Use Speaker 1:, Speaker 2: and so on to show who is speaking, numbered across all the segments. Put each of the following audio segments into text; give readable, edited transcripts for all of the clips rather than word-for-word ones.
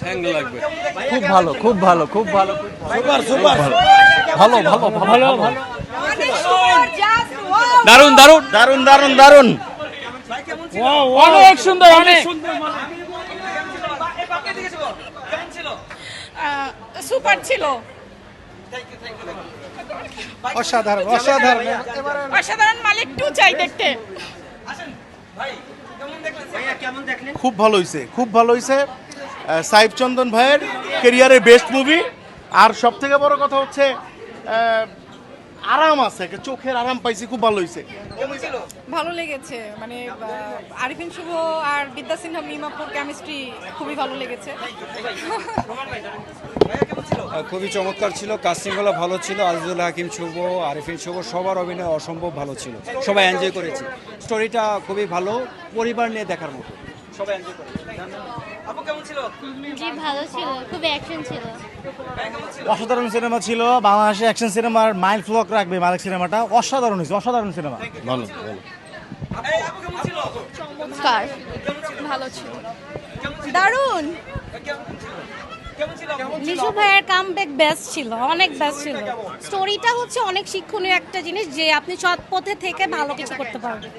Speaker 1: Hang লাগবে।
Speaker 2: খুব ভালো, খুব ভালো, খুব ভালো,
Speaker 3: সুপার সুপার
Speaker 2: ভালো ভালো ভালো ভালো।
Speaker 1: দারুন দারুন
Speaker 3: দারুন দারুন দারুন।
Speaker 1: অনেক সুন্দর অনেক
Speaker 4: সুপার ছিল,
Speaker 2: অসাধারণ অসাধারণ।
Speaker 4: অসাধারণ। মালিক 2 চাই দেখতে।
Speaker 3: খুব ভালো হয়েছে, খুব ভালো হয়েছে। সাইফ চন্দন ভাইয়ের ক্যারিয়ারের বেস্ট মুভি। আর সব থেকে বড় কথা হচ্ছে আরাম আছে, একটা চোখের আরাম পাইছি, খুব ভালো হয়েছে।
Speaker 4: ভালো লেগেছে, মানে আরিফিন শুভ আর বিদ্যা সিনহা মিমাপুর কেমিস্ট্রি খুবই ভালো লেগেছে।
Speaker 5: খুবই চমৎকার ছিল, কাস্টিংগুলো ভালো ছিল। আজিজুল হাকিম শুভ, আরিফিন শুভ সবার অভিনয় অসম্ভব ভালো ছিল, সবাই এনজয় করেছে। স্টোরিটা খুবই ভালো, পরিবার নিয়ে দেখার মতো, সবাই এনজয় করেছে।
Speaker 6: জি ভালো ছিল, খুব অ্যাকশন ছিল।
Speaker 2: অসাধারণ সিনেমা ছিল, বাংলাদেশে অ্যাকশন সিনেমার মাইল ফ্লক রাখবে মালিক সিনেমাটা। অসাধারণ হয়েছে, অসাধারণ সিনেমা।
Speaker 3: ভালো ভালো।
Speaker 4: চমৎকার, ভালো ছিল, দারুণ।
Speaker 6: লিশু ভাইয়ের কামব্যাক বেস্ট ছিল, অনেক বেস্ট ছিল। স্টোরিটা হচ্ছে অনেক শিক্ষণীয় একটা জিনিস, যে আপনি সৎ পথে থেকে ভালো কিছু করতে পারবেন।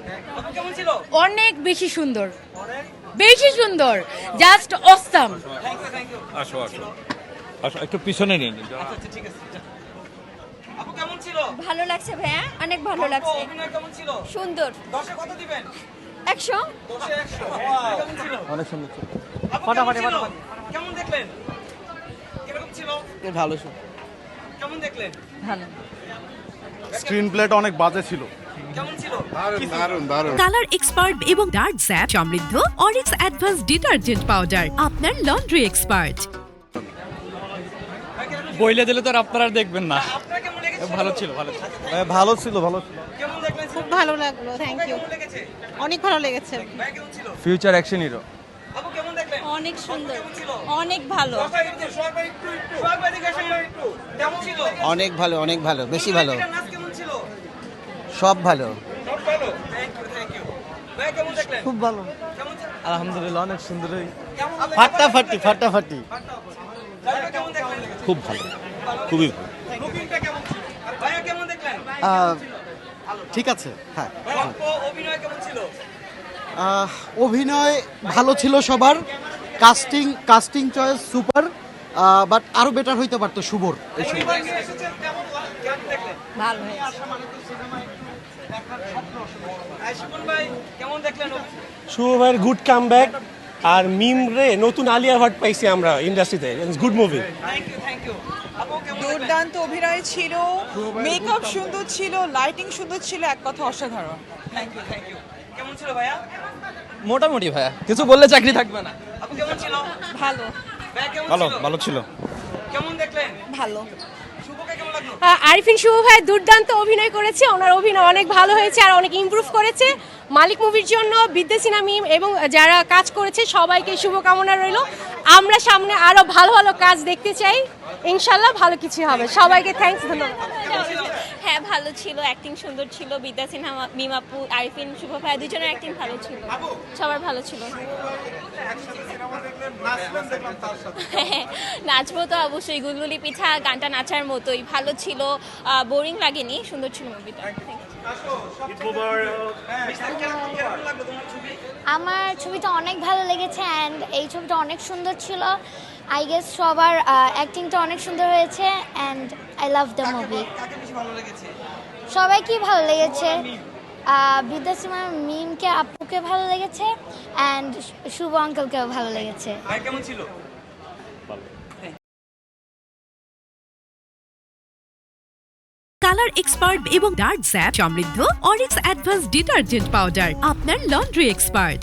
Speaker 7: অনেক বেশি সুন্দর, বেশি সুন্দর, জাস্ট অসাম।
Speaker 1: আসো আসো আসো, একটু পিছনে নিন।
Speaker 6: ভালো লাগছে ভাইয়া, অনেক ভালো লাগছে, সুন্দর। 100
Speaker 2: অনেক সুন্দর ছিল। ফাটাফাটি ফাটাফাটি।
Speaker 4: কেমন দেখলেন? কিরকম ছিল?
Speaker 2: ভালো ছিল।
Speaker 4: কেমন দেখলেন?
Speaker 7: ভালো।
Speaker 3: স্ক্রিন প্লেটা অনেক বাজে ছিল।
Speaker 4: কেমন ছিল?
Speaker 3: দারুন দারুন।
Speaker 8: কালার এক্সপার্ট এবং ডার্ক স্যাপ সমৃদ্ধ অরিক্স অ্যাডভান্স ডিটারজেন্ট পাউডার, আপনার লন্ড্রি এক্সপার্ট।
Speaker 1: বইলে দিলে তো আর আপনারা দেখবেন না।
Speaker 4: আপনার কেমন লেগেছে?
Speaker 1: ভালো ছিল ভালো ছিল।
Speaker 2: ভালো ছিল, ভালো ছিল।
Speaker 4: কেমন দেখলেন?
Speaker 9: খুব ভালো লাগলো, থ্যাংক ইউ।
Speaker 4: কেমন লেগেছে?
Speaker 9: অনেক ভালো লেগেছে।
Speaker 4: ভাই কেমন ছিল?
Speaker 2: Future action hero.
Speaker 4: আপু কেমন দেখলেন?
Speaker 6: অনেক সুন্দর,
Speaker 4: কেমন ছিল?
Speaker 6: অনেক ভালো।
Speaker 4: সোহাগ ভাই দিকে আসেন একটু। কেমন ছিল?
Speaker 10: অনেক ভালো, অনেক ভালো, বেশি ভালো,
Speaker 4: এটার নাচ কেমন ছিল?
Speaker 10: সব ভালো।
Speaker 4: সব ভালো। Thank you thank you. ভাই কেমন দেখলেন?
Speaker 2: খুব ভালো,
Speaker 4: কেমন ছিল?
Speaker 2: আলহামদুলিল্লাহ অনেক সুন্দর।
Speaker 4: কেমন
Speaker 2: ফাটাফাটি ফাটাফাটি।
Speaker 4: ভাইয়া কেমন দেখলেন?
Speaker 3: খুব ভালো, খুবই ভালো।
Speaker 4: লুকিংটা কেমন ছিল? ভাইয়া কেমন দেখলেন?
Speaker 10: ঠিক আছে, হ্যাঁ।
Speaker 4: ভাইয়া অভিনয় কেমন ছিল?
Speaker 10: অভিনয় ভালো ছিল সবার, কাস্টিং চয়েস সুপার, বাট আরো বেটার হইতে পারতো শুভর।
Speaker 4: পরিবার নিয়ে এসেছেন, কেমন দেখলেন?
Speaker 7: ভালো।
Speaker 4: শিপন ভাই কেমন দেখলেন?
Speaker 11: শুভ ভাইয়ের গুড কামব্যাক। আর মিম রে নতুন আলিয়া ভাট পাইছি আমরা ইন্ডাস্ট্রিতে, good movie.
Speaker 4: Thank you thank you. আপু কেমন দেখলেন?
Speaker 9: দুর্দান্ত অভিনয় ছিল, মেকআপ সুন্দর ছিল, লাইটিং সুন্দর ছিল, এক কথা অসাধারণ।
Speaker 4: Thank you thank you. কেমন ছিল ভাইয়া?
Speaker 2: মোটামুটি ভাইয়া, কিছু বললে চাকরি থাকবে না।
Speaker 4: আপু কেমন ছিল?
Speaker 9: ভালো
Speaker 4: ভাইয়া কেমন
Speaker 1: ভালো
Speaker 4: ছিল?
Speaker 1: ভালো ছিল।
Speaker 4: কেমন দেখলেন?
Speaker 9: ভালো।
Speaker 4: শুভকে কেমন লাগলো?
Speaker 7: আরিফিন শুভ ভাই দুর্দান্ত অভিনয় করেছে, ওনার অভিনয় অনেক ভালো হয়েছে আর অনেক ইমপ্রুভ করেছে। মালিক মুভির জন্য বিদ্যা সিনহা মিম এবং যারা কাজ করেছে সবাইকে শুভকামনা রইল। আমরা সামনে আরো ভালো ভালো কাজ দেখতে চাই, ইনশাল্লাহ ভালো কিছু হবে। সবাইকে থ্যাঙ্কস, ধন্যবাদ।
Speaker 6: হ্যাঁ ভালো ছিল, অ্যাক্টিং সুন্দর ছিল। বিদ্যা সিনহা মিমাপু, আরিফিন শুভ ভাই দুজনের অ্যাক্টিং ভালো ছিল, সবার ভালো ছিল। নাচবো তো অবশ্যই, গুলগুলি পিঠা গানটা নাচার মতোই, ভালো ছিল, বোরিং লাগেনি, সুন্দর ছিল মুভিটা। আমার ছবিটা অনেক ভালো লেগেছে অ্যান্ড এই ছবিটা অনেক সুন্দর ছিল। আই গেস সবার অ্যাক্টিংটা অনেক সুন্দর হয়েছে and I love the movie.
Speaker 4: কাকে বেশি ভালো লেগেছে?
Speaker 6: সবাইকেই ভালো লেগেছে, বিদ্যা সিনহা মিমকে, আপুকে ভালো লেগেছে অ্যান্ড শুভ আঙ্কেলকেও ভালো লেগেছে।
Speaker 4: ভাই কেমন ছিল?
Speaker 8: কালার এক্সপার্ট এবং ডার্ক স্যাপ সমৃদ্ধ অরিক্স অ্যাডভান্স ডিটারজেন্ট পাউডার, আপনার লন্ড্রি এক্সপার্ট।